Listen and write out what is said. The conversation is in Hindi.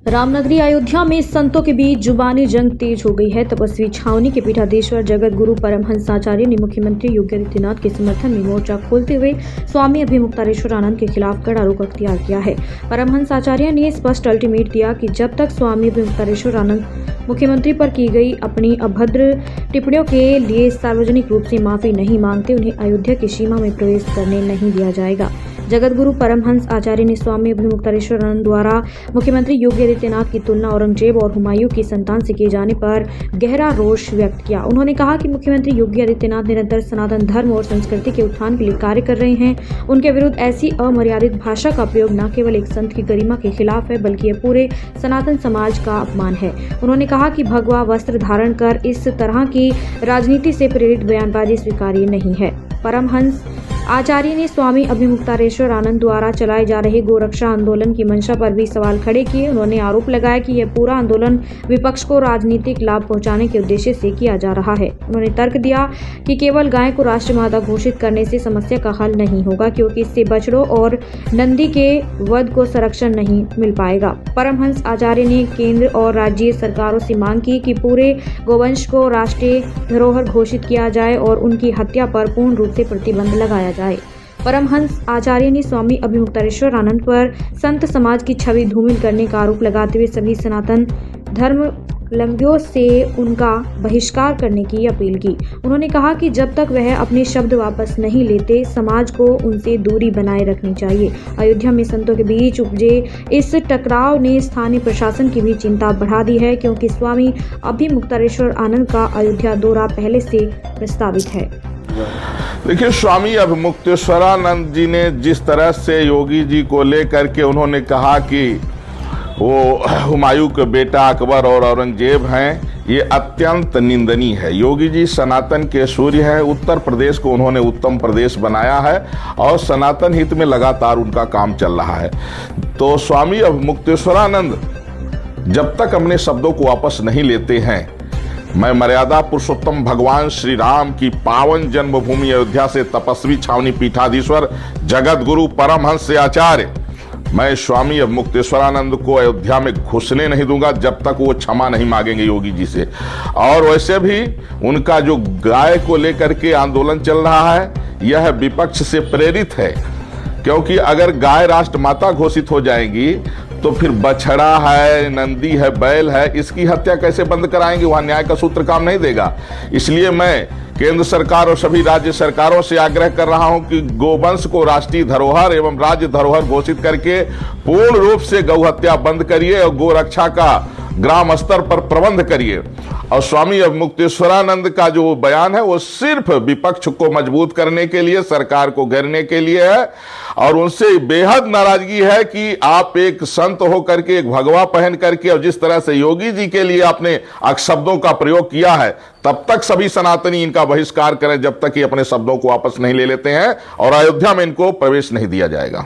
रामनगरी अयोध्या में संतों के बीच जुबानी जंग तेज हो गई है। तपस्वी छावनी के पीठाधीश्वर जगत गुरु परमहंस आचार्य ने मुख्यमंत्री योगी आदित्यनाथ के समर्थन में मोर्चा खोलते हुए स्वामी अभिमुक्तारेश्वर आनंद के खिलाफ कड़ा रुख अख्तियार किया है। परमहंस आचार्य ने स्पष्ट अल्टीमेट दिया कि जब तक स्वामी अभिमुक्तारेश्वर आनंद मुख्यमंत्री पर की गई अपनी अभद्र टिप्पणियों के लिए सार्वजनिक रूप से माफी नहीं मांगते, उन्हें अयोध्या की सीमा में प्रवेश करने नहीं दिया जाएगा। जगत गुरु परमहंस आचार्य ने स्वामी अभिमुक्तारेश्वर आनंद द्वारा मुख्यमंत्री योगी आदित्यनाथ की तुलना औरंगजेब और हुमायूं की संतान से किए जाने पर गहरा रोष व्यक्त किया। उन्होंने कहा कि मुख्यमंत्री योगी आदित्यनाथ निरंतर सनातन धर्म और संस्कृति के उत्थान के लिए कार्य कर रहे हैं। उनके विरुद्ध ऐसी अमर्यादित भाषा का प्रयोग न केवल एक संत की गरिमा के खिलाफ है, बल्कि यह पूरे सनातन समाज का अपमान है। उन्होंने कहा कि भगवा वस्त्र धारण कर इस तरह की राजनीति से प्रेरित बयानबाजी स्वीकार्य नहीं है। परमहंस आचार्य ने स्वामी अभिमुक्तारेश्वर आनंद द्वारा चलाए जा रहे गोरक्षा आंदोलन की मंशा पर भी सवाल खड़े किए। उन्होंने आरोप लगाया कि यह पूरा आंदोलन विपक्ष को राजनीतिक लाभ पहुंचाने के उद्देश्य से किया जा रहा है। उन्होंने तर्क दिया कि केवल गाय को राष्ट्रमाता घोषित करने से समस्या का हल नहीं होगा, क्योंकि इससे बछड़ों और नंदी के वध को संरक्षण नहीं मिल पाएगा। परमहंस आचार्य ने केंद्र और राज्य सरकारों से मांग की कि पूरे गोवंश को राष्ट्रीय धरोहर घोषित किया जाए और उनकी हत्या पर पूर्ण रूप से प्रतिबंध लगाया जाए। परमहंस आचार्य ने स्वामी अभिमुक्तारेश्वर आनंद पर संत समाज की छवि धूमिल करने का आरोप लगाते हुए सभी सनातन धर्मावलंबियों से उनका बहिष्कार करने की अपील की। उन्होंने कहा कि जब तक वह अपने शब्द वापस नहीं लेते, समाज को उनसे दूरी बनाए रखनी चाहिए। अयोध्या में संतों के बीच उपजे इस टकराव ने स्थानीय प्रशासन की भी चिंता बढ़ा दी है, क्योंकि स्वामी अभिमुक्तारेश्वर आनंद का अयोध्या दौरा पहले से प्रस्तावित है। देखिए, स्वामी अभिमुक्तेश्वरानंद जी ने जिस तरह से योगी जी को लेकर के उन्होंने कहा कि वो हुमायूं के बेटा अकबर और औरंगजेब हैं, ये अत्यंत निंदनीय है। योगी जी सनातन के सूर्य हैं। उत्तर प्रदेश को उन्होंने उत्तम प्रदेश बनाया है और सनातन हित में लगातार उनका काम चल रहा है। तो स्वामी अभिमुक्तेश्वरानंद जब तक अपने शब्दों को वापस नहीं लेते हैं, मैं मर्यादा पुरुषोत्तम भगवान श्री राम की पावन जन्मभूमि अयोध्या से तपस्वी छावनी पीठाधीश्वर जगत गुरु परमहंस आचार्य, मैं स्वामी अभिमुक्तेश्वरानंद को अयोध्या में घुसने नहीं दूंगा जब तक वो क्षमा नहीं मांगेंगे योगी जी से। और वैसे भी उनका जो गाय को लेकर के आंदोलन चल रहा है, यह विपक्ष से प्रेरित है, क्योंकि अगर गाय राष्ट्रमाता घोषित हो जाएगी तो फिर बछड़ा है, नंदी है, बैल है, इसकी हत्या कैसे बंद कराएंगे? वहां न्याय का सूत्र काम नहीं देगा। इसलिए मैं केंद्र सरकार और सभी राज्य सरकारों से आग्रह कर रहा हूं कि गोवंश को राष्ट्रीय धरोहर एवं राज्य धरोहर घोषित करके पूर्ण रूप से गौ हत्या बंद करिए और गोरक्षा का ग्राम स्तर पर प्रबंध करिए। और स्वामी अभिमुक्तेश्वरानंद का जो बयान है वो सिर्फ विपक्ष को मजबूत करने के लिए, सरकार को घेरने के लिए है। और उनसे बेहद नाराजगी है कि आप एक संत होकर के, एक भगवा पहन करके, और जिस तरह से योगी जी के लिए आपने अपशब्दों का प्रयोग किया है, तब तक सभी सनातनी इनका बहिष्कार करें जब तक ये अपने शब्दों को वापस नहीं ले लेते हैं और अयोध्या में इनको प्रवेश नहीं दिया जाएगा।